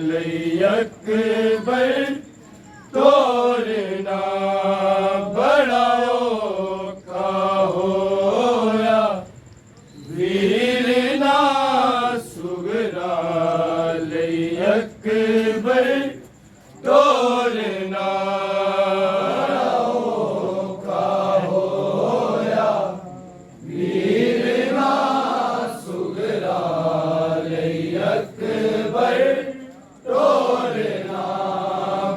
ਲਈ ਅਕਬਰ ਤੋਰਨਾ ਬੜਾ ਔਖਾ ਹੋਇਆ। ਵੀਰ ਨਾ ਸੁਗਰਾ ਲਈ ਅਕਬਰ ਤੋਰਨਾ ਬੜਾ ਔਖਾ ਹੋਇਆ। ਵੀਰ ਨਾ ਸੁਗਰਾ ਲਈ ਅਕਬਰ ਤੋਰਨਾ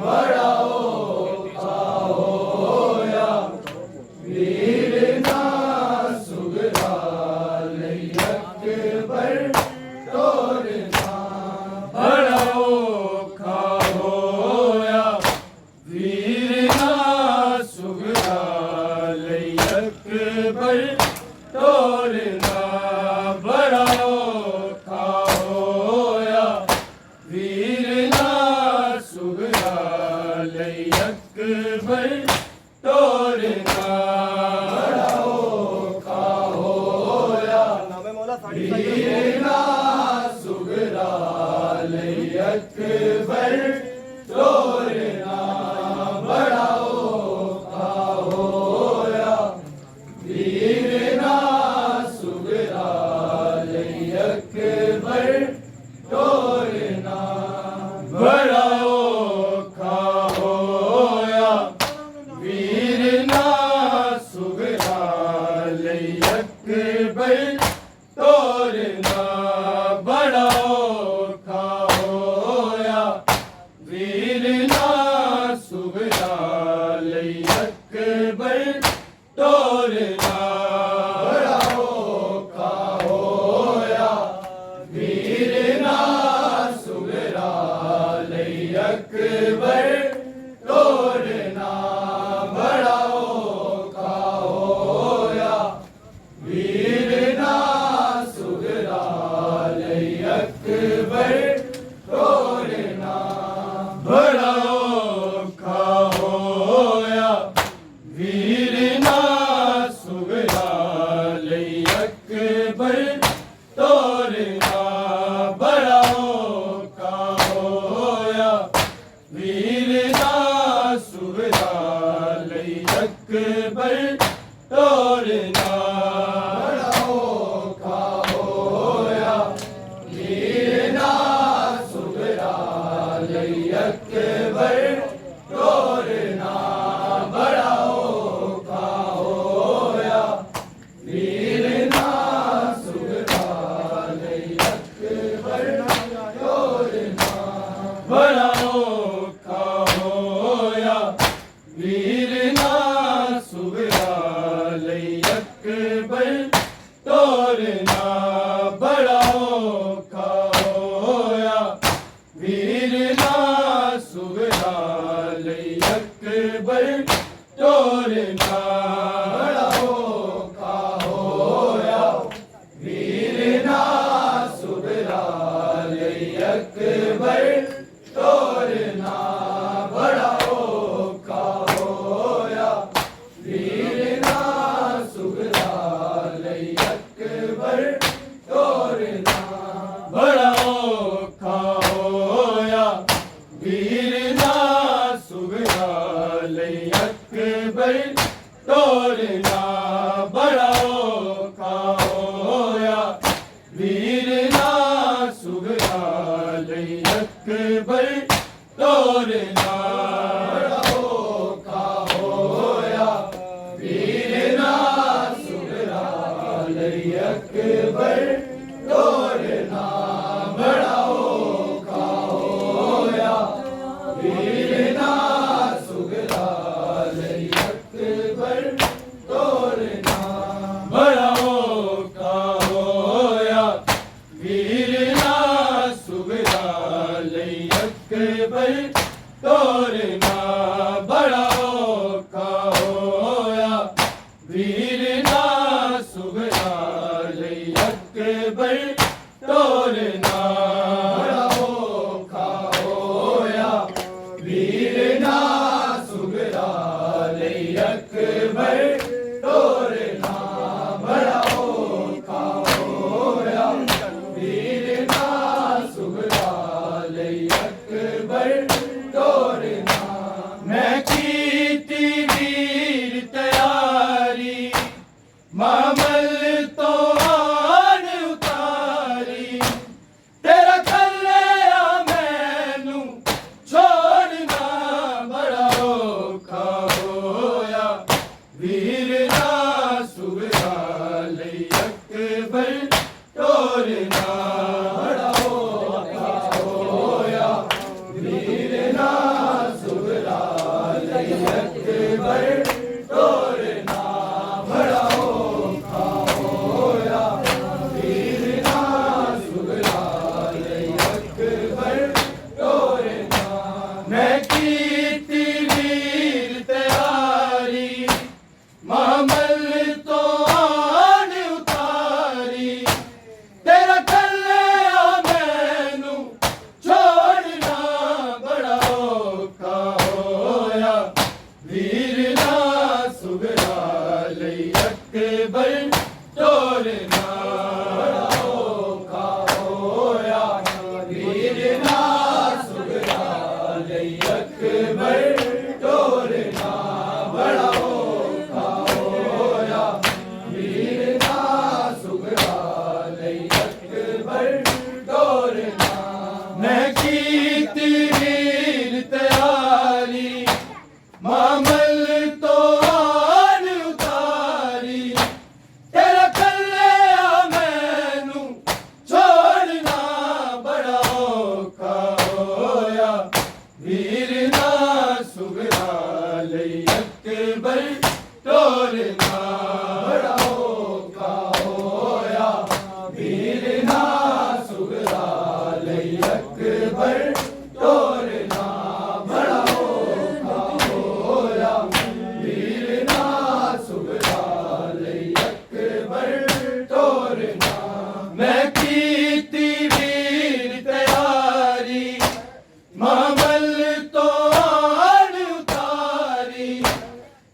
ਬੜਾ ਔਖਾ ਹੋਇਆ। ਵੀਰ ਨਾ ਸੁਗਰਾ ਲਈ ਅਕਬਰ ਤੋਰਨਾ ਬੜਾ ਔਖਾ ਹੋਇਆ। ਵੀਰ ਨਾ ਸੁਗਰਾ ਲਈ ਅਕਬਰ ਤੋਰਨਾ ਬੜਾ ਔਖਾ ਹੋਇਆ। ਵੀਰ ਨਾ ਸੁਗਰਾ ਲਈ ਅਕਬਰ ਤੋਰਨਾ ਬੜਾ ਔਖਾ ਹੋਇਆ। ਵੀਰ ਨਾ ਸੁਗਰਾ ਲਈ ਅਕਬਰ ਤੋਰਨਾ ਬੜਾ ਔਖਾ ਹੋਇਆ। ਵੀਰ ਨਾ ਸੁਗਰਾ ਲਈ ਅਕਬਰ ਤੋਰਨਾ ਬੜਾ ਔਖਾ ਹੋਇਆ। ਵੀਰ ਨਾ ਸੁਗਰਾ ਲਈ ਅਕਬਰ ਤੋਰਨਾ ਬੜਾ ਔਖਾ ਹੋਇਆ। ਵੀਰ ਨਾ ਸੁਗਰਾ ਲਈ ਅਕਬਰ ਤੋਰਨਾ ਬੜਾ ਔਖਾ ਹੋਇਆ। ਵੀਰ ਨਾ ਸੁਗਰਾ ਲਈ ਅਕਬਰ ਤੋਰਨਾ ਬੜਾ ਔਖਾ ਹੋਇਆ। ਵੀਰ ਨਾ ਸੁਗਰਾ ਲਈ ਅਕਬਰ ਤੋਰਨਾ ਬੜਾ ਔਖਾ ਹੋਇਆ। ਵੀਰ ਨਾ ਸੁਗਰਾ ਲਈ ਅਕਬਰ ਤੋਰਨਾ ਬੜਾ ਔਖਾ ਹੋਇਆ। ਵੀਰ ਨਾ ਸੁਗਰਾ ਲਈ ਅਕਬਰ ਤੋਰਨਾ ਬੜਾ ਔਖਾ ਹੋਇਆ। ਵੀਰ ਨਾ ਸੁਗਰਾ ਲਈ ਅਕਬਰ ਤੋਰਨਾ ਬੜਾ ਔਖਾ ਹੋਇਆ। ਵੀਰ ਨਾ ਸੁਗਰਾ ਲਈ ਅਕਬਰ ਤੋਰਨਾ ਬੜਾ ਔਖਾ ਹੋਇਆ। ਵੀਰ ਨਾ ਸੁਗਰਾ ਲਈ ਅਕਬਰ ਤੋਰਨਾ ਬੜਾ ਔਖਾ ਹੋਇਆ। ਵੀਰ ਨਾ ਸੁਗਰਾ ਲਈ ਅਕਬਰ ਤੋਰਨਾ ਬੜਾ ਔਖਾ ਹੋਇਆ। ਵੀਰ ਨਾ ਸੁਗਰਾ ਲਈ ਅਕਬਰ ਤੋਰਨਾ ਬੜਾ ਔਖਾ ਹੋਇਆ। ਵੀਰ ਨਾ ਸੁਗਰਾ ਲਈ ਅਕਬਰ ਤੋਰਨਾ ਬੜਾ ਔਖਾ ਹੋਇਆ। ਵੀਰ ਨਾ ਸੁਗਰਾ ਲਈ ਅਕਬਰ ਤੋਰਨਾ ਬੜਾ ਔਖਾ ਹੋਇਆ। ਵੀਰ ਨਾ ਸੁਗਰਾ ਲਈ ਅਕਬਰ ਤੋਰਨਾ ਬੜਾ ਔਖਾ ਹੋਇਆ। ਵੀਰ ਨਾ ਸੁਗਰਾ ਲਈ ਅਕਬਰ ਤੋਰਨਾ ਬੜਾ ਔਖਾ ਹੋਇਆ। ਵੀਰ ਨਾ ਸੁਗਰਾ ਲਈ ਅਕਬਰ ਤੋਰਨਾ ਬੜਾ ਔਖਾ ਹੋਇਆ। ਵੀਰ ਨਾ ਸੁਗਰਾ ਲਈ ਅਕਬਰ ਤੋਰਨਾ ਬੜਾ ਔਖਾ ਹੋਇਆ। ਵੀਰ ਨਾ ਸੁਗਰਾ ਲਈ ਅਕਬਰ ਤੋਰਨਾ ਬੜਾ ਔਖਾ ਹੋਇਆ। ਵੀਰ ਨਾ ਸੁਗਰਾ ਲਈ ਅਕਬਰ ਤੋਰਨਾ ਬੜਾ ਔਖਾ ਹੋਇਆ। ਵੀਰ ਨਾ ਸੁਗਰਾ ਲਈ अकबर तोरना मैं कीती वीर तैयारी मामल तो आन उतारी तेरा कल्लिया मैनू छोड़ना बड़ा औखा होया वीर ना सुगरा लई अकबर तोरना बड़ा औखा होया वीर ना सुगरा लई अकबर तोरना बड़ा औखा होया वीर ना सुगरा लई अकबर तोरना मैं कीती वीर तैयारी मामल तो आन उतारी तेरा कल्लिया मैनू छोड़ना बड़ा औखा होया वीर ना सुगरा लई अकबर तोरना बड़ा औखा होया वीर ना सुगरा लई अकबर तोरना बड़ा औखा होया वीर ना सुगरा लई अकबर तोरना मैं कीती वीर तैयारी मामल तो आन उतारी तेरा कल्लिया मैनू छोड़ना बड़ा औखा होया वीर ना सुगरा लई अकबर तोरना बड़ा औखा होया वीर ना सुगरा लई अकबर तोरना बड़ा औखा होया वीर ना सुगरा लई अकबर तोरना मैं कीती वीर तैयारी मामल तो आन उतारी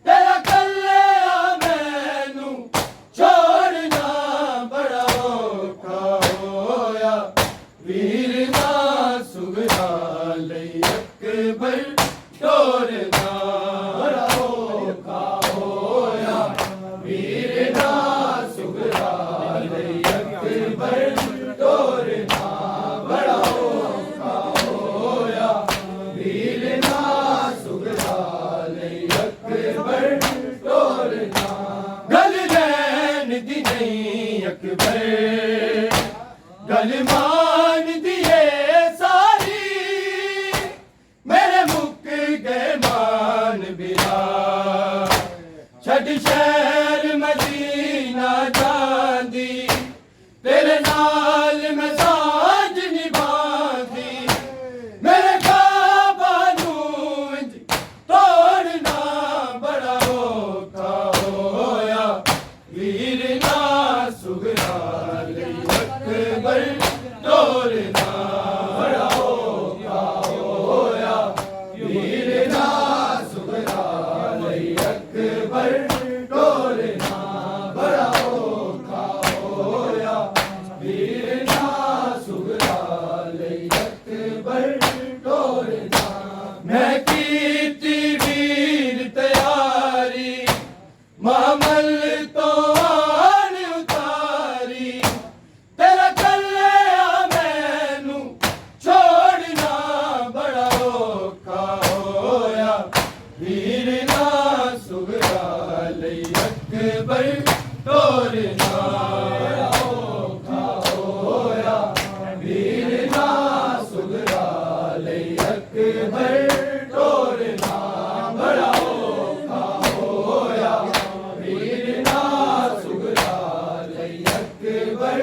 तेरा कल्लिया मैनू छोड़ना बड़ा औखा होया वीर ना सुगरा लई अकबर तोरना बड़ा औखा होया वीर ना सुगरा लई अकबर तोरना बड़ा औखा होया वीर ना सुगरा लई अकबर तोरना गल रैन दी नहीं अकबर गल मान दिए सारी मेरे मुक गए मान बिना छड़ शहर मदीना जांदी तेरे नाल मैं सांझ निभांदी मेरे काबा नू इंज तोड़ना बड़ा औखा होया वीर ना सुगरा लई अकबर तोरना बड़ा औखा होया वीर ना सुगरा लई अकबर तोरना बड़ा औखा होया वीर ना सुगरा लई अकबर तोरना मैं कीती वीर तैयारी मामल तो आन उतारी तेरा कल्लिया मैनू छोड़ना बड़ा औखा होया वीर ना सुगरा लई अकबर तोरना बड़ा औखा होया वीर ना सुगरा लई अकबर तोरना बड़ा औखा होया वीर ना सुगरा लई अकबर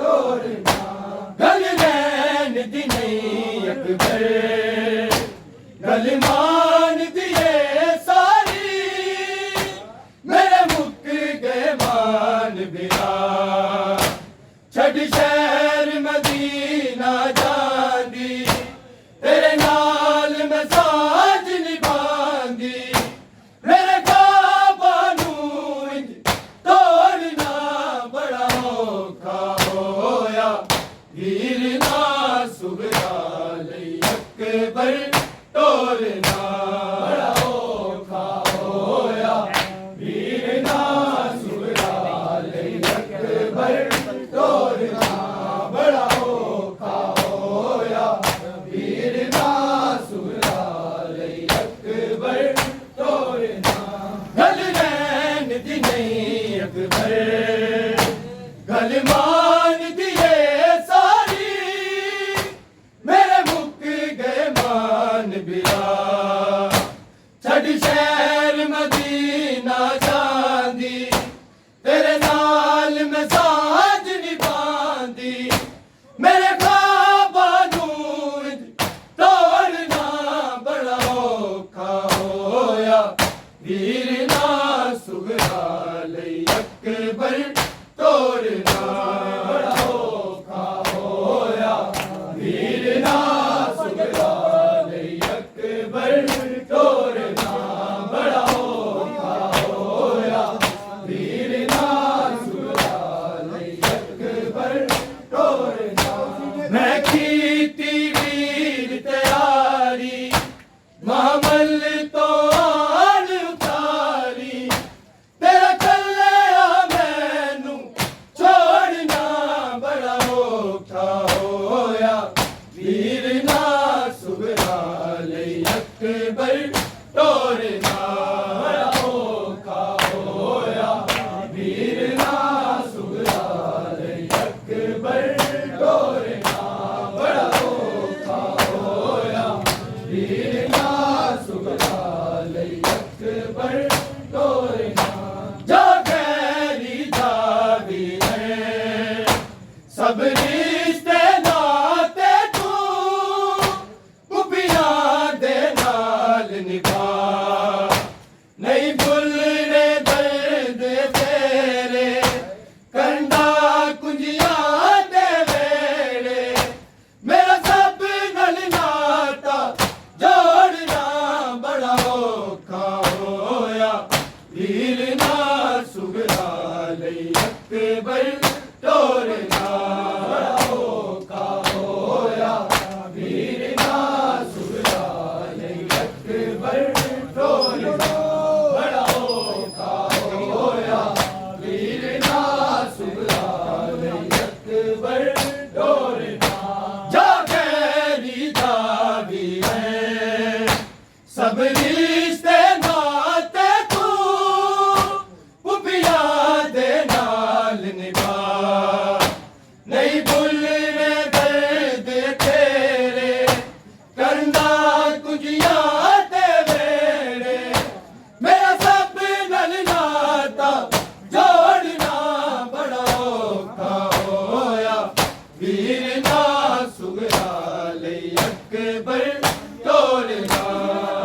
तोरना गल रैन दी नहीं अकबर गल मान दिए सारी मेरे मुक गए मान बिना छड़ शहर मदीना जांदी तेरे नाल मैं सांझ निभांदी मेरे काबा नू इंज तोड़ना बड़ा औखा होया वीर ना सुगरा लई अकबर तोरना बड़ा औखा होया वीर ना सुराल अकबर तोरना बड़ा औखा होया वीर ना सुराल अकबर तोरना गल रैन दी नहीं अकबर गल मान दिए सारी मेरे मुक गए मान बिरा छड़ शहर मदीना जांदी तेरे नाल मैं साज निभांदी मेरे ख्वाबा नूं तोड़ना बड़ा औखा होया वीर ना सुगरा लई अकबर तोरना बड़ा औखा होया वीर ना सुगरा लई अकबर तोरना बड़ा औखा होया वीर ना सुगरा लई अकबर तोरना मैं कीती वीर तैयारी मामल तो आन उतारी तेरा कल्ले मैनू छोड़ना बड़ा औखा होया वीर ना सुगरा लई अकबर तोरना बड़ा औखा होया वीर ना सुगरा लई अकबर तोरना बड़ा औखा होया वीर ना सुगरा लई अकबर तोरना जो गैरी जावी है सब रिश्ते नाते तू पुपिया दे नाल निभा नहीं भुलने दर्द तेरे कंडा कुंजिया दे वेड़े मेरा सब नल नाता जोड़ना बड़ा औखा होया वीर ना सुगरा लई अकबर तोरना बड़ा औखा होया वीर ना सुगरा लई अकबर तोरना बड़ा औखा होया वीर ना सुगरा लई अकबर तोरना जा गैरी जावी है सब रिश्ते नाते तू पुपिया दे नाल निभा नहीं भुलने दर्द तेरे करना कुंजिया दे वेड़े मेरा सब नल नाता जोड़ना बड़ा औखा होया वीर ना सुगरा लई अकबर तोरना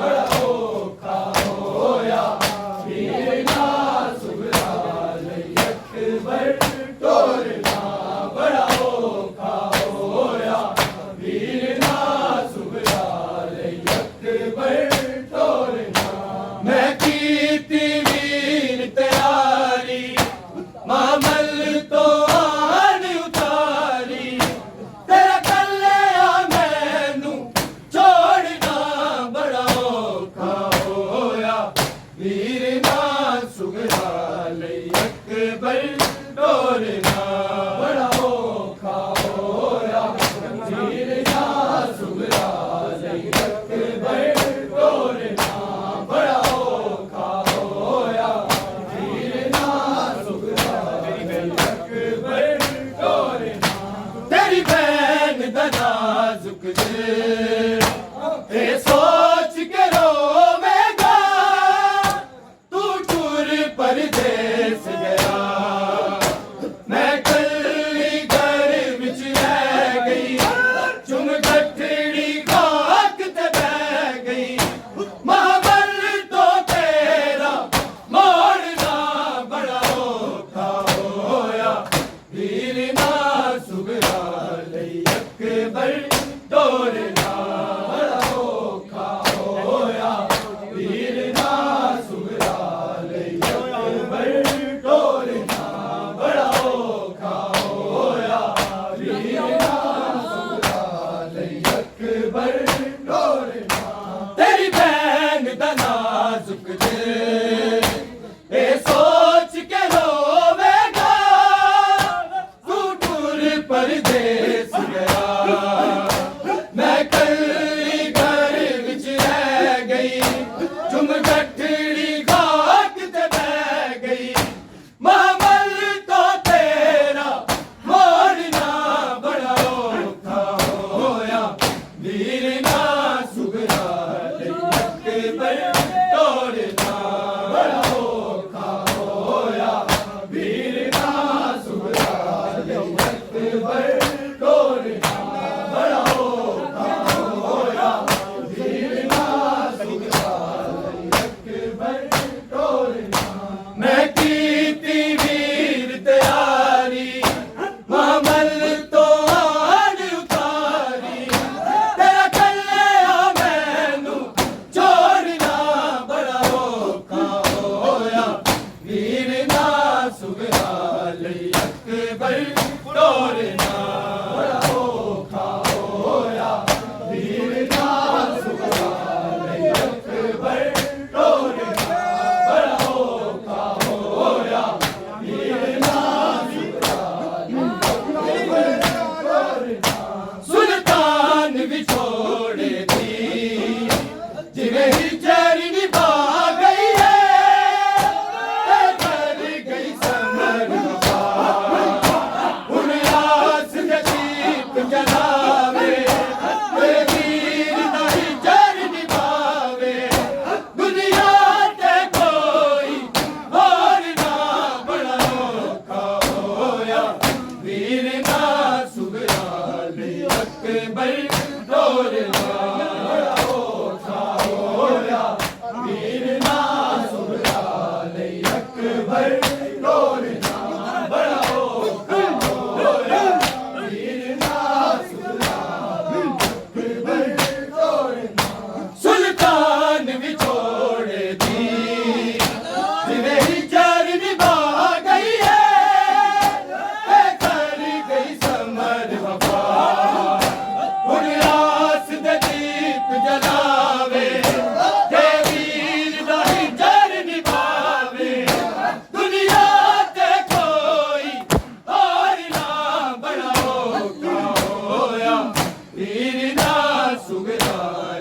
बड़ा औखा होया वीर ना सुगरा लई अकबर तोरना बड़ा औखा होया वीर ना सुगरा लई अकबर तोरना मैं कीती वीर तैयारी मामल तो आन उतारी तेरा कल्ले मैनू छोड़ना बड़ा औखा होया वीर ना सुगरा लई अकबर तोरना बड़ा औखा होया वीर ना सुगरा लई अकबर तोरना बड़ा औखा होया वीर ना सुगरा लई अकबर तोरना तेरी बहन दा नाजुक दिल ए सोच के रोवेगा तू टूर परदेस गया मैं कल्ली घर विच रह गई चुम गठड़ी खाक ते बह गई महाबल तो तेरा मोड़ना बड़ा औखा होया वीर ना सुगरा लई अकबर तोरना बड़ा औखा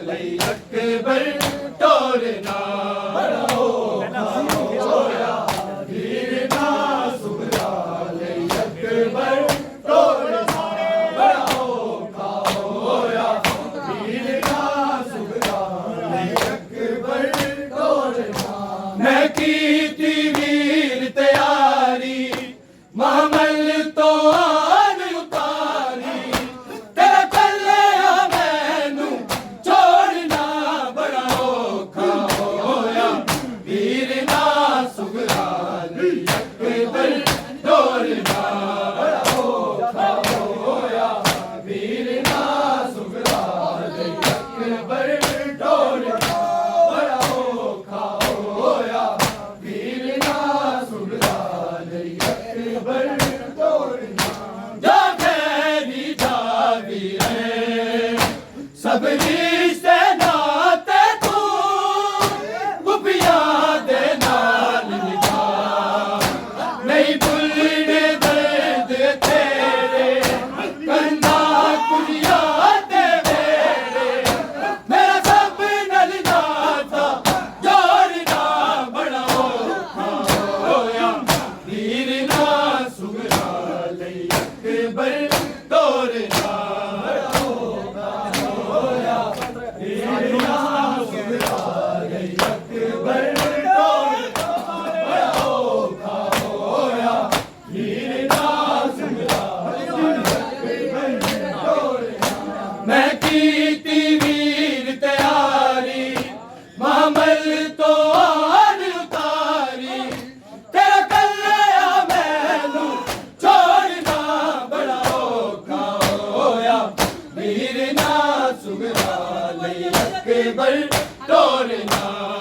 ਲਈ ਅਕਬਰ ਟੋਰਨਾ ਬੜਾ ਔਖਾ ਹੋਇਆ ਵੀਰ ਨਾ ਸੁਗਰਾ ਲਈ ਅਕਬਰ ਟੋਰਨਾ ਬੜਾ ਔਖਾ ਹੋਇਆ ਵੀਰ ਨਾ ਸੁਗਰਾ ਲਈ ਅਕਬਰ ਟੋਰਨਾ ਮੈਂ ਕੀਤੀ ਵੀਰ ਤਿਆਰੀ ਮਹਮਲ ਤੋਂ ਆਨ ਉਤਾਰੀ ਤੇਰਾ ਕੱਲਿਆ ਮੈਨੂੰ ਛੋੜਨਾ ਬੜਾ ਔਖਾ ਹੋਇਆ ਵੀਰ ਨਾ ਸੁਗਰਾ ਲਈ ਅਕਬਰ ਟੋਰਨਾ ਬੜਾ ਔਖਾ ਹੋਇਆ ਵੀਰ ਨਾ ਸੁਗਰਾ ਲਈ ਅਕਬਰ ਟੋਰਨਾ ਬੜਾ ਔਖਾ ਹੋਇਆ ਵੀਰ ਨਾ ਸੁਗਰਾ ਲਈ ਅਕਬਰ ਟੋਰਨਾ ਜਾ ਫੇਰੀ ਜਾਵੀ ਹੈ ਸਭ ਰਿਸ਼ਤੇ ਨਾਤੇ ਤੂੰ ਗੁੱਪੀਆਂ ਦੇ ਨਾਲ ਨਿਭਾ ਨਹੀਂ ਭੁੱਲਣੇ ਦਰਦ ਤੇਰੇ ਕੰਨਾਂ ਕੁੜੀਆਂ ਦੇ ਵੇਲੇ ਮੇਰਾ ਸਭ ਨਾਲ ਨਾਤਾ ਜੋੜਨਾ ਬੜਾ ਔਖਾ ਹੋਇਆ ਵੀਰ ਨਾ ਸੁਗਰਾ ਲਈ ਅਕਬਰ ਟੋਰਨਾ ਬੜਾ ਔਖਾ ਹੋਇਆ ਵੀਰ ਨਾ ਸੁਗਰਾ ਲਈ ਅਕਬਰ ਟੋਰਨਾ ਬੜਾ ਔਖਾ ਹੋਇਆ ਵੀਰ ਨਾ ਸੁਗਰਾ ਲਈ ਅਕਬਰ ਟੋਰਨਾ ਮੈਂ ਕੀਤੀ ਵੀਰ ਤਿਆਰੀ ਮਹਮਲ ਤੋਂ ਆਨ ਉਤਾਰੀ ਤੇਰਾ ਕੱਲਿਆ ਮੈਨੂੰ ਛੋੜਨਾ ਬੜਾ ਔਖਾ ਹੋਇਆ ਵੀਰ ਨਾ ਸੁਗਰਾ ਲਈ ਅਕਬਰ ਟੋਰਨਾ